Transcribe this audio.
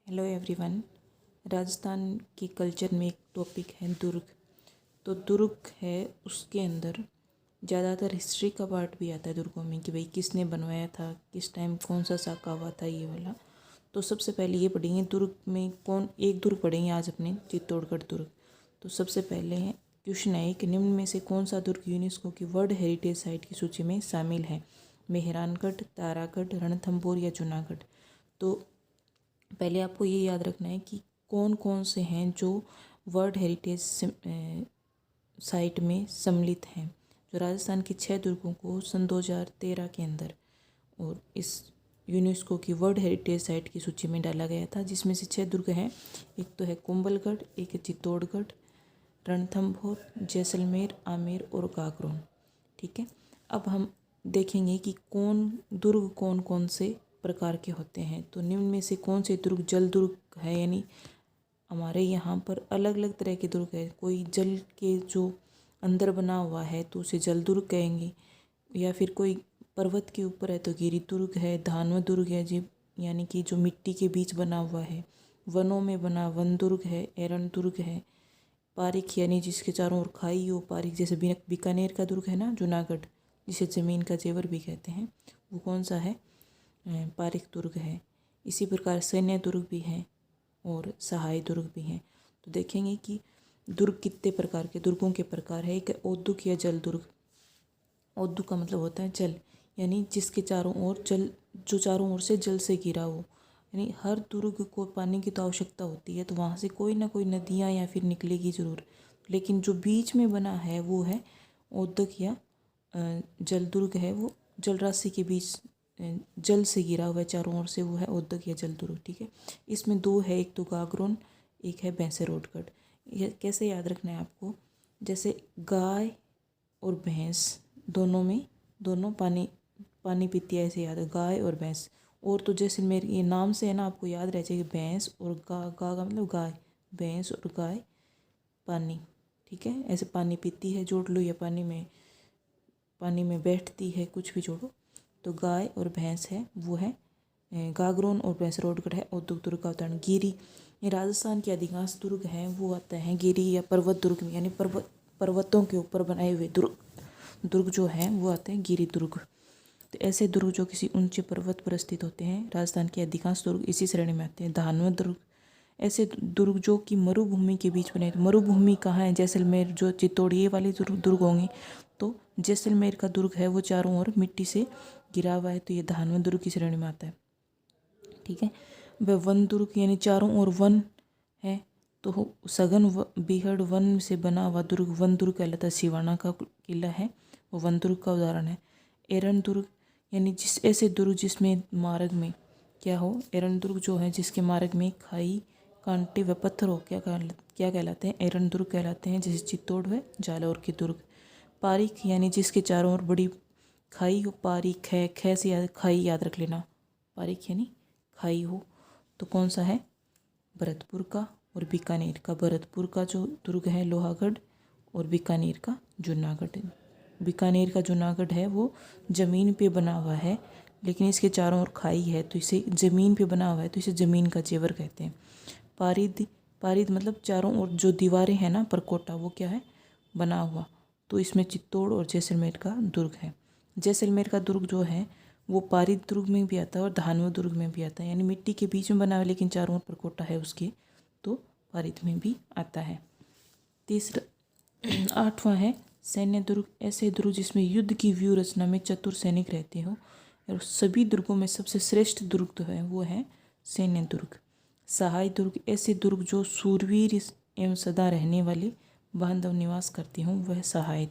Hello everyone. Rajasthan के culture में एक टॉपिक है दुर्ग। तो दुर्ग है, उसके अंदर ज़्यादातर हिस्ट्री का पार्ट भी आता है दुर्गों में कि भाई किसने बनवाया था, किस टाइम कौन सा साका हुआ था, ये वाला। तो सबसे पहले ये पढ़ेंगे दुर्ग में कौन एक दुर्ग पढ़ेंगे आज अपने चित्तौड़गढ़ दुर्ग। तो सबसे पहले है क्वेश्चन है कि निम्न में से कौन सा दुर्ग यूनेस्को की वर्ल्ड हेरिटेज साइट की सूची में शामिल है? मेहरानगढ़, तारागढ़, रणथंभौर या जूनागढ़। तो पहले आपको ये याद रखना है कि कौन कौन से हैं जो वर्ल्ड हेरिटेज साइट में सम्मिलित हैं। जो राजस्थान के 6 दुर्गों को सन 2013 के अंदर और इस यूनेस्को की वर्ल्ड हेरिटेज साइट की सूची में डाला गया था, जिसमें से 6 दुर्ग हैं। एक तो है कुंभलगढ़, एक है चित्तौड़गढ़, रणथंभौर, जैसलमेर, आमेर और गागरोन। ठीक है, अब हम देखेंगे कि दुर्ग कौन कौन से प्रकार के होते हैं। तो निम्न में से कौन से दुर्ग जल दुर्ग है, यानी हमारे यहाँ पर अलग अलग तरह के दुर्ग है। कोई जल के जो अंदर बना हुआ है तो उसे जल दुर्ग कहेंगे, या फिर कोई पर्वत के ऊपर है तो गिरि दुर्ग है, धानव दुर्ग है जी, यानी कि जो मिट्टी के बीच बना हुआ है। वनों में बना वन दुर्ग है, एरन दुर्ग है। पारिक यानी जिसके चारों ओर खाई हो, पारिक जैसे बीकानेर का दुर्ग है ना, जूनागढ़, जिसे ज़मीन का जेवर भी कहते हैं, वो कौन सा है? पारिक दुर्ग है। इसी प्रकार सैन्य दुर्ग भी हैं और सहाय दुर्ग भी हैं। तो देखेंगे कि दुर्ग कितने प्रकार के दुर्गों के प्रकार है। एक औद्दुक या जल दुर्ग। औद्दुक का मतलब होता है जल, यानी जिसके चारों ओर जल, जो चारों ओर से जल से घिरा हो। यानी हर दुर्ग को पानी की तो आवश्यकता होती है, तो वहाँ से कोई ना कोई नदियाँ या फिर निकलेगी ज़रूर, लेकिन जो बीच में बना है वो है औद्दुक या जल दुर्ग है। वो जल राशि के बीच जल से घिरा हुआ है चारों ओर से, वो है औद्दुक या जल दुर्ग। ठीक है, इसमें 2 है, एक तो गागरोन, एक है भैंसेरोटगढ़। ये कैसे याद रखना है आपको? जैसे गाय और भैंस दोनों पानी पीती है, ऐसे याद है, गाय और भैंस। और तो जैसे मेरे ये नाम से है ना, आपको याद रह जाएगी भैंस और गा का मतलब गाय, भैंस और गाय पानी। ठीक है, ऐसे पानी पीती है जोड़ लो, या पानी में बैठती है, कुछ भी जोड़ो। तो गाय और भैंस है, वो है गागरोन, और भैंसरोटगढ़ है औद्दुक दुर्ग का उदाहरण। गिरी, ये राजस्थान के अधिकांश दुर्ग हैं वो आते हैं गिरी या पर्वत दुर्ग में, यानी पर्वतों के ऊपर बनाए हुए दुर्ग जो हैं वो आते हैं गिरी दुर्ग। तो ऐसे दुर्ग जो किसी ऊंचे पर्वत पर स्थित होते हैं, राजस्थान के अधिकांश दुर्ग इसी श्रेणी में आते हैं। धानव दुर्ग, ऐसे दुर्ग जो कि मरुभूमि के बीच बने। मरुभूमि कहाँ है? जैसलमेर, जो चित्तौड़, ये वाले दुर्ग होंगे। तो जैसलमेर का दुर्ग है वो चारों ओर मिट्टी से घिरा हुआ है, तो ये धानव दुर्ग की श्रेणी में आता है। ठीक है, वह वन दुर्ग, यानी चारों ओर वन है, तो सघन बीहड़ वन से बना हुआ दुर्ग वन दुर्ग कहलाता है। सिवाना का किला है, वो वन दुर्ग का उदाहरण है। एरन दुर्ग, यानी ऐसे दुर्ग जिसमें मार्ग में क्या हो, एरन दुर्ग जो है जिसके मार्ग में खाई, कांटे व पत्थर हो, क्या कहलाते हैं? एरन दुर्ग कहलाते हैं, जैसे चित्तौड़ व जालौर के दुर्ग। पारिक, यानी जिसके चारों ओर बड़ी खाई हो, पारिक है, ख से याद खाई याद रख लेना, पारिक यानी खाई हो। तो कौन सा है? भरतपुर का और बीकानेर का। भरतपुर का जो दुर्ग है लोहागढ़, और बीकानेर का जूनागढ़। बीकानेर का जूनागढ़ है वो ज़मीन पे बना हुआ है, लेकिन इसके चारों ओर खाई है, तो इसे ज़मीन पे बना हुआ है, तो इसे ज़मीन का जेवर कहते हैं। पारिद मतलब चारों ओर जो दीवारें हैं ना, परकोटा, वो क्या है? बना हुआ। तो इसमें चित्तौड़ और जैसलमेर का दुर्ग है। जैसलमेर का दुर्ग जो है वो पारिद दुर्ग में भी आता है और धानव दुर्ग में भी आता है, यानी मिट्टी के बीच में बना हुआ है लेकिन चारों ओर परकोटा है उसके, तो पारिद में भी आता है। तीसरा 8वां है सैन्य दुर्ग। ऐसे दुर्ग जिसमें युद्ध की व्यू रचना में चतुर सैनिक रहते हो, और सभी दुर्गों में सबसे श्रेष्ठ दुर्ग तो है वो है सैन्य दुर्ग। सहाय दुर्ग, ऐसे दुर्ग जो सूरवीर एवं सदा रहने वाले बांधव निवास करते हों, वह सहाय